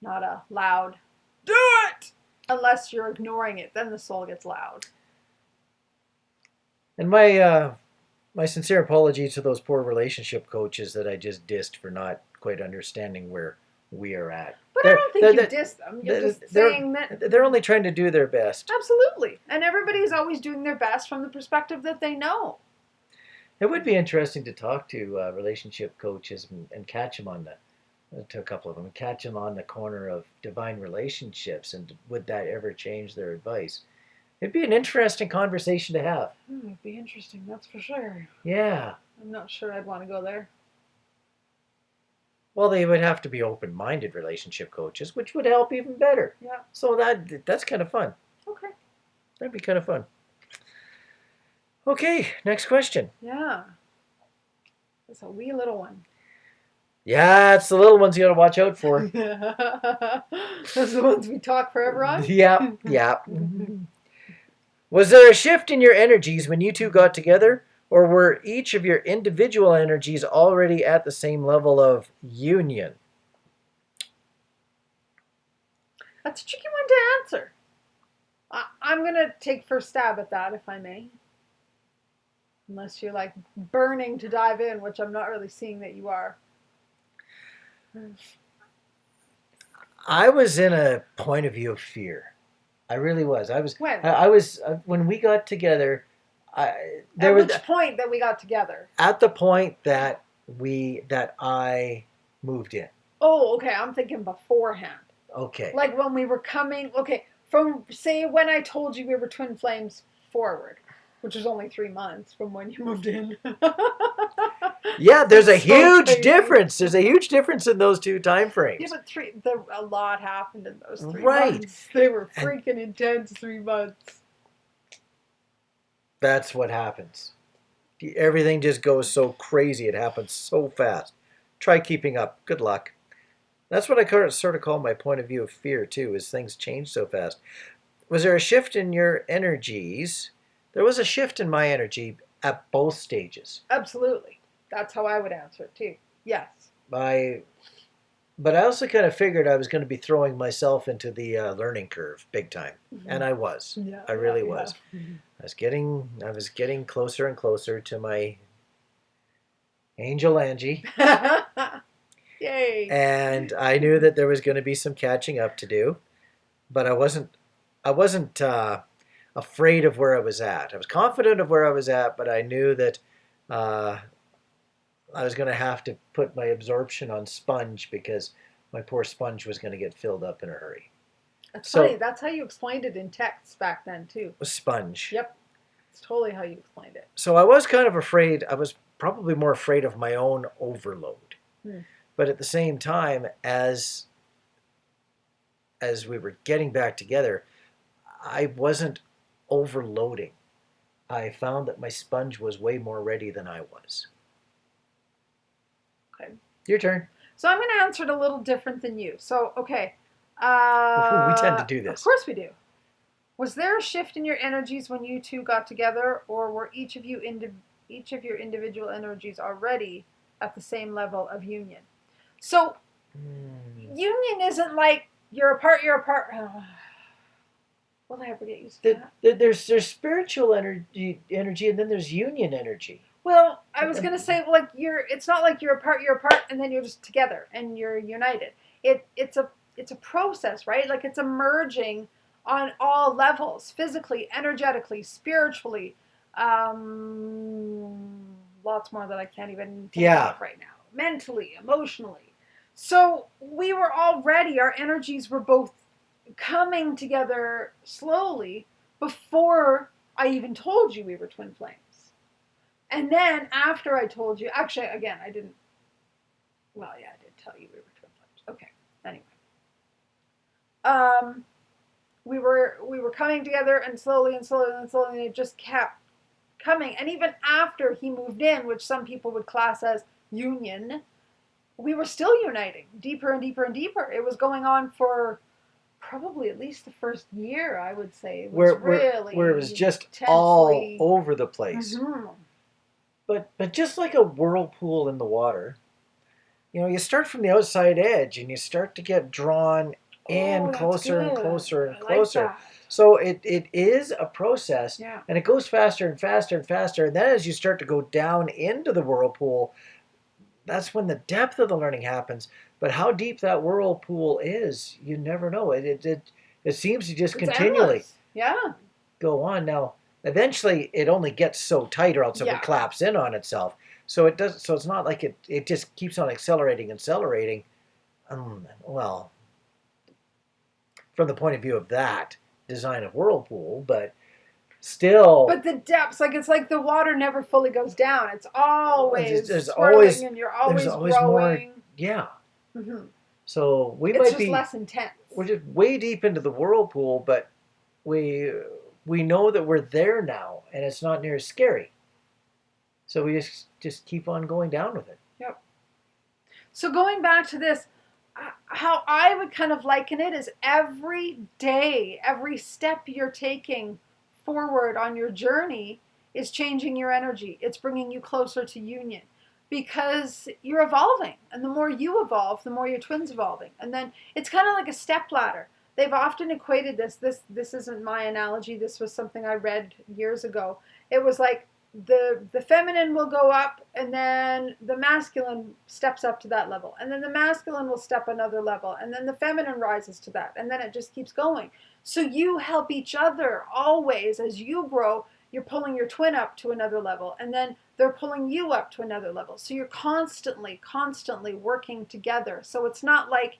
not a loud, do it! Unless you're ignoring it, then the soul gets loud.
And my sincere apology to those poor relationship coaches that I just dissed for not quite understanding where we are at.
But I don't think you diss them. You're just saying that
they're only trying to do their best.
absolutely. And everybody's always doing their best from the perspective that they know.
It would be interesting to talk to relationship coaches and catch them on to a couple of them, catch them on the corner of divine relationships, and would that ever change their advice? It'd be an interesting conversation to have.
It'd be interesting, that's for sure.
Yeah.
I'm not sure I'd want to go there.
Well, they would have to be open-minded relationship coaches, which would help even better.
Yeah.
So that's kind of fun.
Okay.
That'd be kind of fun. Okay, next question.
Yeah. It's a wee little one.
Yeah, it's the little ones you got to watch out for.
Those are the ones we talk forever on?
Yep, yep. Was there a shift in your energies when you two got together, or were each of your individual energies already at the same level of union?
That's a tricky one to answer. I'm going to take first stab at that, if I may. Unless you're like burning to dive in, which I'm not really seeing that you are.
I was in a point of view of fear. I really was.
When?
I was when we got together. There was
which point that we got together?
At the point that I moved in.
Oh, okay. I'm thinking beforehand.
Okay.
Like when we were coming. Okay, from say when I told you we were twin flames forward, which was only 3 months from when you moved in.
Yeah, there's a
So
huge
crazy.
difference. There's a huge difference in those two time frames.
Yeah, but a lot happened in those 3
Right.
months. They were freaking intense 3 months.
That's what happens. Everything just goes so crazy. It happens so fast. Try keeping up. Good luck. That's what I sort of call my point of view of fear, too, is things change so fast. Was there a shift in your energies? There was a shift in my energy at both stages.
Absolutely. That's how I would answer it, too. Yes.
But I also kind of figured I was going to be throwing myself into the learning curve big time.
Mm-hmm.
And I was.
Yeah,
I really was.
Mm-hmm.
I was getting closer and closer to my angel Angie.
Yay.
And I knew that there was going to be some catching up to do, but I wasn't afraid of where I was at. I was confident of where I was at, but I knew that I was going to have to put my absorption on sponge, because my poor sponge was going to get filled up in a hurry.
That's funny. That's how you explained it in text back then, too.
A sponge.
Yep. It's totally how you explained it.
So I was kind of afraid. I was probably more afraid of my own overload. But at the same time, as we were getting back together, I wasn't overloading. I found that my sponge was way more ready than I was.
Okay.
Your turn.
So I'm going to answer it a little different than you. So, okay.
We tend to do this.
Of course we do. Was there a shift in your energies when you two got together, or were each of your individual energies already at the same level of union? So, union isn't like you're apart. Will I ever get used to that?
There's spiritual energy, and then there's union energy.
Well, I was gonna say, like, it's not like you're apart, and then you're just together and you're united. It's a process, right? Like it's a merging on all levels, physically, energetically, spiritually, lots more that I can't even think of right now. Mentally, emotionally. So we were already, our energies were both coming together slowly before I even told you we were twin flames. And then after I told you, actually, again, I didn't. Well, yeah, I did tell you we were twin flames. Okay. Anyway, um, we were coming together, and slowly and slowly and slowly, and it just kept coming. And even after he moved in, which some people would class as union, we were still uniting deeper and deeper and deeper. It was going on for probably at least the first year, I would say. It was
where it was just all over the place.
Mm-hmm.
But just like a whirlpool in the water, you start from the outside edge and you start to get drawn in closer and closer and closer.
Like
so it is a process,
yeah.
And it goes faster and faster and faster. And then as you start to go down into the whirlpool, that's when the depth of the learning happens. But how deep that whirlpool is, you never know. It seems to just continually go on. Now, eventually, it only gets so tight, or else it would collapse in on itself. So it does. So it's not like it just keeps on accelerating. Well, from the point of view of that design of whirlpool, but still.
But the depths, like it's like the water never fully goes down. It's always
there's
swirling,
always,
and you're always
always
growing.
More. Yeah.
Mm-hmm.
So
it's might just be less intense.
We're just way deep into the whirlpool, but we know that we're there now, and it's not near as scary. So we just keep on going down with it.
Yep. So going back to this, how I would kind of liken it is every day, every step you're taking forward on your journey is changing your energy. It's bringing you closer to union because you're evolving. And the more you evolve, the more your twin's evolving. And then it's kind of like a step ladder. They've often equated this isn't my analogy. This was something I read years ago. It was like the feminine will go up, and then the masculine steps up to that level, and then the masculine will step another level, and then the feminine rises to that, and then it just keeps going. So you help each other always. As you grow, you're pulling your twin up to another level, and then they're pulling you up to another level. So you're constantly working together. So it's not like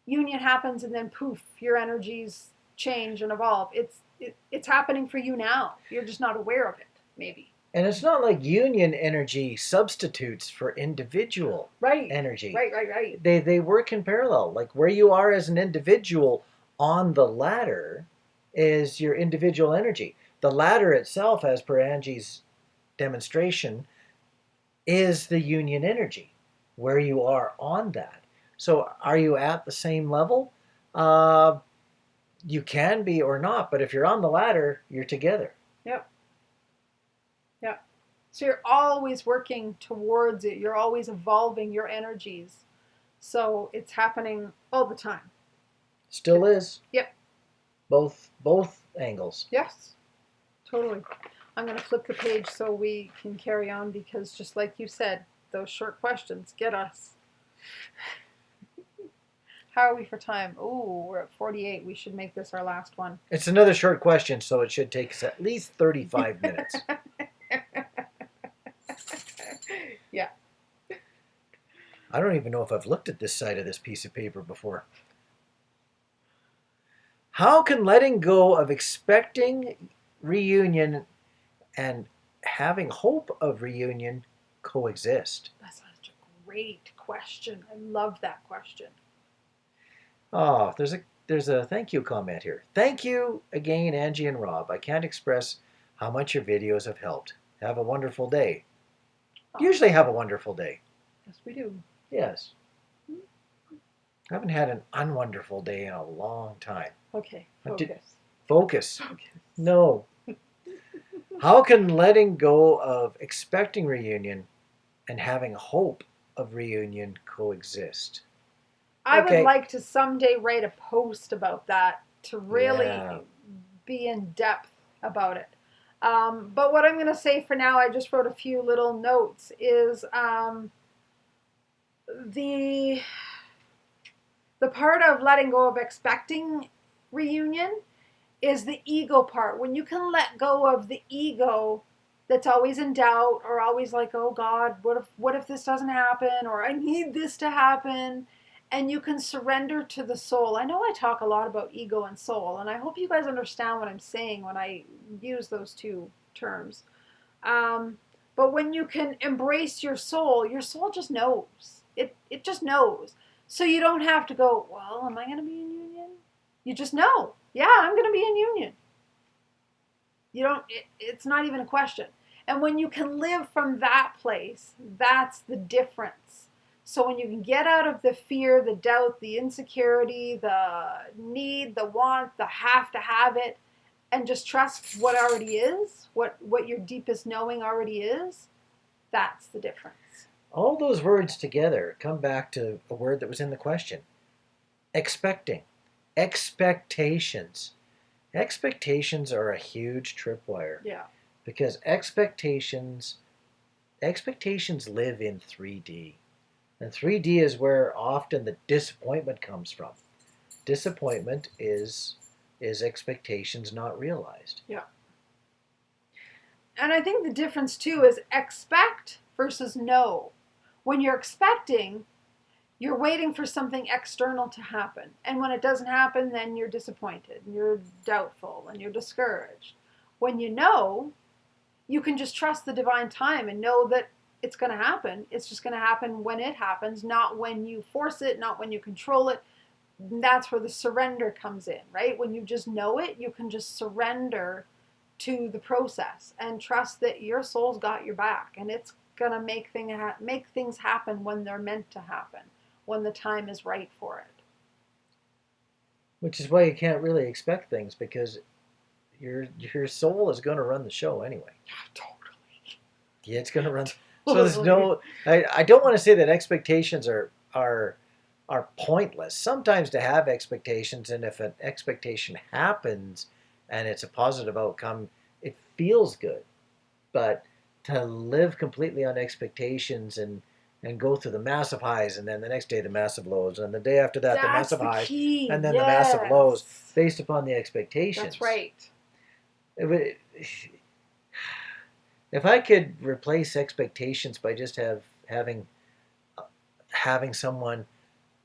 union happens and then poof, your energies change and evolve. It's happening for you now. You're just not aware of it. Maybe.
And it's not like union energy substitutes for individual energy.
Right.
They work in parallel. Like where you are as an individual on the ladder is your individual energy. The ladder itself, as per Angie's demonstration, is the union energy, where you are on that. So are you at the same level? You can be or not, but if you're on the ladder, you're together.
Yep. So you're always working towards it. You're always evolving your energies. So it's happening all the time.
Still is.
Yep.
Both angles.
Yes. Totally. I'm going to flip the page so we can carry on because just like you said, those short questions get us. How are we for time? Oh, we're at 48. We should make this our last one.
It's another short question, so it should take us at least 35 minutes.
Yeah.
I don't even know if I've looked at this side of this piece of paper before. How can letting go of expecting reunion and having hope of reunion coexist?
That's such a great question. I love that question.
Oh, there's a thank you comment here. Thank you again, Angie and Rob. I can't express how much your videos have helped. Have a wonderful day. Oh. Usually have a wonderful day.
Yes, we do.
Yes. I haven't had an unwonderful day in a long time.
Okay,
Focus. No. How can letting go of expecting reunion and having hope of reunion coexist?
I would like to someday write a post about that to really be in depth about it. But what I'm going to say for now, I just wrote a few little notes, is the part of letting go of expecting reunion is the ego part. When you can let go of the ego that's always in doubt, or always like, oh God, what if this doesn't happen, or I need this to happen, and you can surrender to the soul. I know I talk a lot about ego and soul, and I hope you guys understand what I'm saying when I use those two terms. But when you can embrace your soul just knows. It just knows. So you don't have to go, well, am I going to be in union? You just know. Yeah, I'm going to be in union. You don't. It's not even a question. And when you can live from that place, that's the difference. So when you can get out of the fear, the doubt, the insecurity, the need, the want, the have to have it, and just trust what already is, what your deepest knowing already is, that's the difference.
All those words together come back to a word that was in the question. Expecting. Expectations. Expectations are a huge tripwire.
Yeah.
Because expectations live in 3D. And 3D is where often the disappointment comes from. Disappointment is expectations not realized.
Yeah. And I think the difference too is expect versus know. When you're expecting, you're waiting for something external to happen. And when it doesn't happen, then you're disappointed, and you're doubtful, and you're discouraged. When you know, you can just trust the divine time and know that it's going to happen. It's just going to happen when it happens, not when you force it, not when you control it. That's where the surrender comes in, right? When you just know it, you can just surrender to the process and trust that your soul's got your back, and it's going to make things happen when they're meant to happen, when the time is right for it.
Which is why you can't really expect things, because your soul is going to run the show anyway.
Totally.
Yeah, it's going to run. So there's no. I don't want to say that expectations are pointless. Sometimes to have expectations, and if an expectation happens and it's a positive outcome, it feels good. But to live completely on expectations and go through the massive highs, and then the next day the massive lows, and the day after that the massive highs,
key.
and then
Yes.
the massive lows, based upon the expectations.
That's right.
If I could replace expectations by just having someone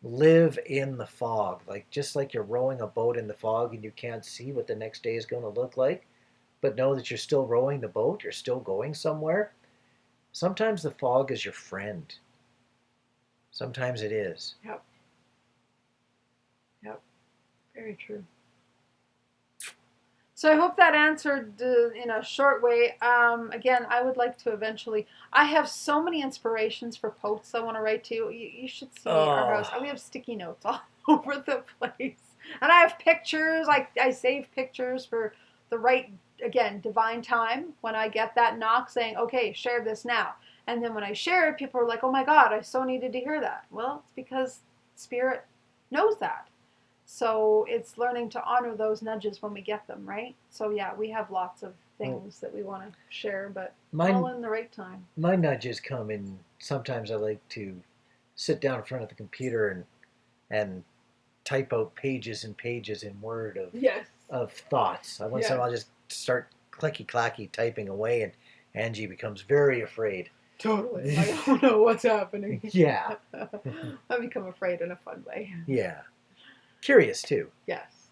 live in the fog, just like you're rowing a boat in the fog and you can't see what the next day is going to look like, but know that you're still rowing the boat, you're still going somewhere. Sometimes the fog is your friend. Sometimes it is.
Yep. Very true. So I hope that answered in a short way. Again, I would like to eventually. I have so many inspirations for posts I want to write to. You should see our house. We have sticky notes all over the place, and I have pictures. I save pictures for the right, again, divine time, when I get that knock saying, "Okay, share this now." And then when I share it, people are like, "Oh my God, I so needed to hear that." Well, it's because Spirit knows that. So it's learning to honor those nudges when we get them, right? So yeah, we have lots of things that we want to share, but all in the right time.
My nudges come in. Sometimes I like to sit down in front of the computer and type out pages and pages in Word of thoughts. Once in a while, I'll just start clicky-clacky typing away, and Angie becomes very afraid.
Totally. I don't know what's happening.
Yeah.
I become afraid in a fun way.
Yeah. Curious too.
Yes.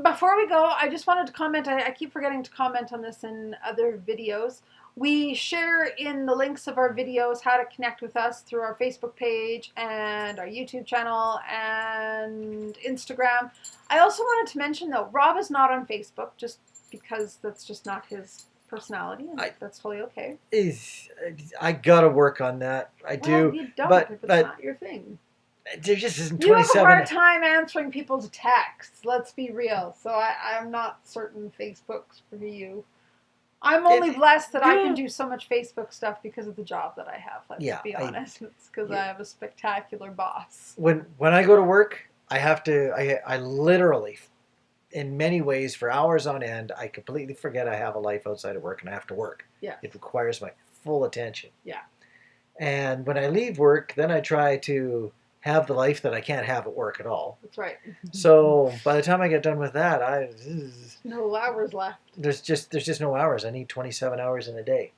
Before we go, I just wanted to comment. I keep forgetting to comment on this in other videos. We share in the links of our videos how to connect with us through our Facebook page and our YouTube channel and Instagram. I also wanted to mention, though, Rob is not on Facebook, just because that's just not his personality, and that's totally okay.
I gotta work on that. I do.
You don't,
but
if it's not your thing.
There just isn't
27. You have a hard
27.
time answering people's texts, let's be real. So I'm not certain Facebook's for you. I'm only blessed that I can do so much Facebook stuff because of the job that I have. Let's be honest. It's because I have a spectacular boss.
When I go to work, I have to. I literally in many ways, for hours on end, I completely forget I have a life outside of work and I have to work.
Yeah.
It requires my full attention.
Yeah.
And when I leave work, then I try to have the life that I can't have at work at all.
That's right.
So by the time I get done with that,
no hours left.
There's just no hours. I need 27 hours in a day.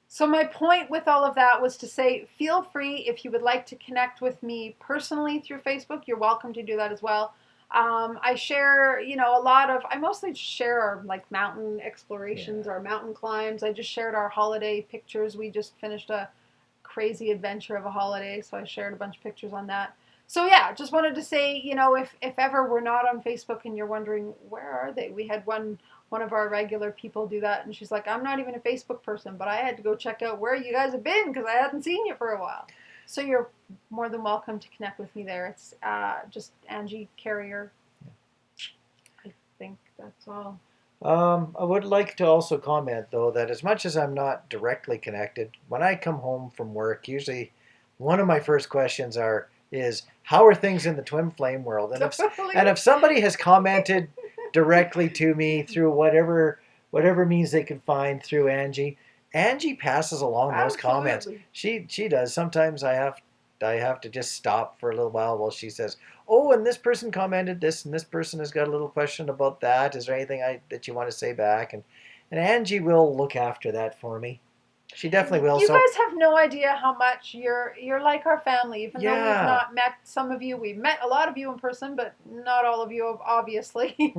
So my point with all of that was to say, feel free if you would like to connect with me personally through Facebook. You're welcome to do that as well. I share, I mostly share our like mountain explorations, our mountain climbs. I just shared our holiday pictures. We just finished a crazy adventure of a holiday, so I shared a bunch of pictures on that. So yeah, just wanted to say, if ever we're not on Facebook and you're wondering, where are they? We had one of our regular people do that, and she's like, I'm not even a Facebook person, but I had to go check out where you guys have been because I hadn't seen you for a while. So you're more than welcome to connect with me there. It's just Angie Carrier. I think that's all.
I would like to also comment, though, that as much as I'm not directly connected, when I come home from work, usually one of my first questions is how are things in the twin flame world? And if somebody has commented directly to me through whatever means they can find through Angie passes along those comments. She does. Sometimes I have to just stop for a little while she says, oh, and this person commented this, and this person has got a little question about that. Is there anything that you want to say back? And Angie will look after that for me. She definitely will.
You guys have no idea how much you're like our family. Even though we've not met some of you, we've met a lot of you in person, but not all of you, obviously.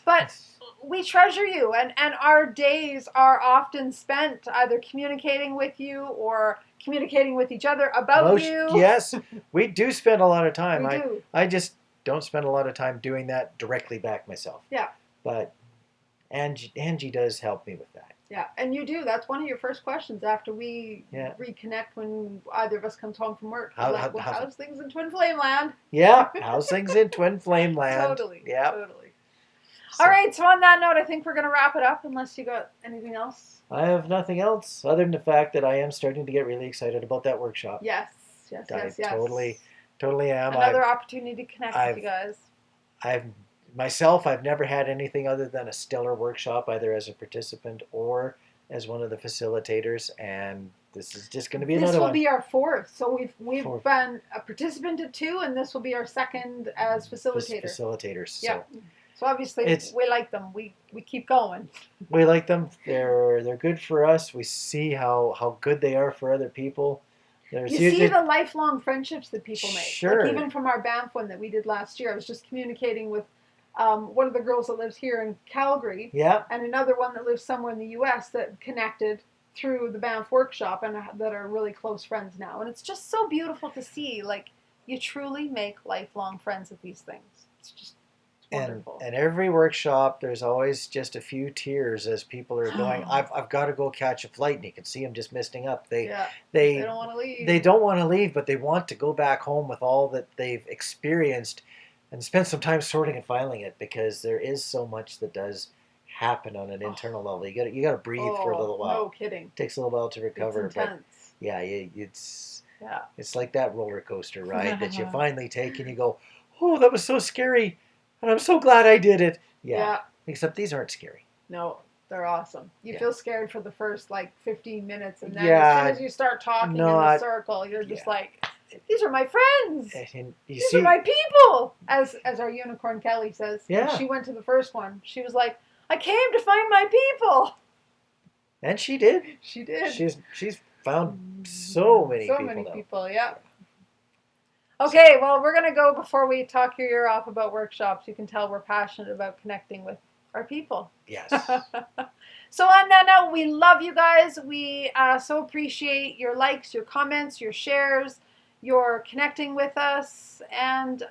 But we treasure you, and our days are often spent either communicating with you or communicating with each other about you.
Yes, we do spend a lot of time.
We do.
I just don't spend a lot of time doing that directly back myself.
Yeah.
But Angie does help me with that.
Yeah, and you do. That's one of your first questions after we reconnect when either of us comes home from work. How's things in Twin Flame Land?
Yeah, how's things in Twin Flame Land?
Totally.
Yeah.
Totally. All right, so on that note, I think we're going to wrap it up unless you got anything else.
I have nothing else other than the fact that I am starting to get really excited about that workshop.
Yes.
Totally am.
Another opportunity to connect with you guys.
I've never had anything other than a stellar workshop, either as a participant or as one of the facilitators, and this is just going to be another one.
This will be our fourth. So we've been a participant at 2, and this will be our second as facilitator.
Facilitators.
Yeah. So obviously we like them. We keep going.
We like them. They're good for us. We see how good they are for other people.
You see the lifelong friendships that people make.
Sure.
Like even from our Banff one that we did last year, I was just communicating with one of the girls that lives here in Calgary.
Yeah.
And another one that lives somewhere in the U.S. that connected through the Banff workshop and that are really close friends now. And it's just so beautiful to see. Like, you truly make lifelong friends at these things. It's just wonderful.
And every workshop, there's always just a few tears as people are going, I've got to go catch a flight. And you can see them just misting up. They
don't want to leave.
They don't want to leave, but they want to go back home with all that they've experienced and spend some time sorting and filing it, because there is so much that does happen on an internal level. You got to breathe for a little while.
No kidding.
It takes a little while to recover.
It's intense.
But it's like that roller coaster ride that you finally take and you go, oh, that was so scary. And I'm so glad I did it. Yeah. Except these aren't scary.
No, they're awesome. You feel scared for the first 15 minutes, and then as soon as you start talking in the circle, you're just like, these are my friends. These are my people. As our unicorn Kelly says.
Yeah.
When she went to the first one, she was like, I came to find my people.
And she did.
She did.
She's found so many
people. Yeah. Okay, well, we're going to go before we talk your ear off about workshops. You can tell we're passionate about connecting with our people.
Yes.
So on that note, we love you guys. We so appreciate your likes, your comments, your shares, your connecting with us, and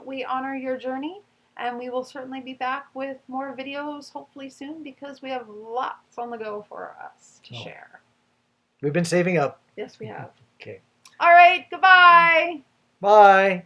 we honor your journey. And we will certainly be back with more videos hopefully soon, because we have lots on the go for us to share.
We've been saving up.
Yes, we have.
Okay.
All right, goodbye.
Bye.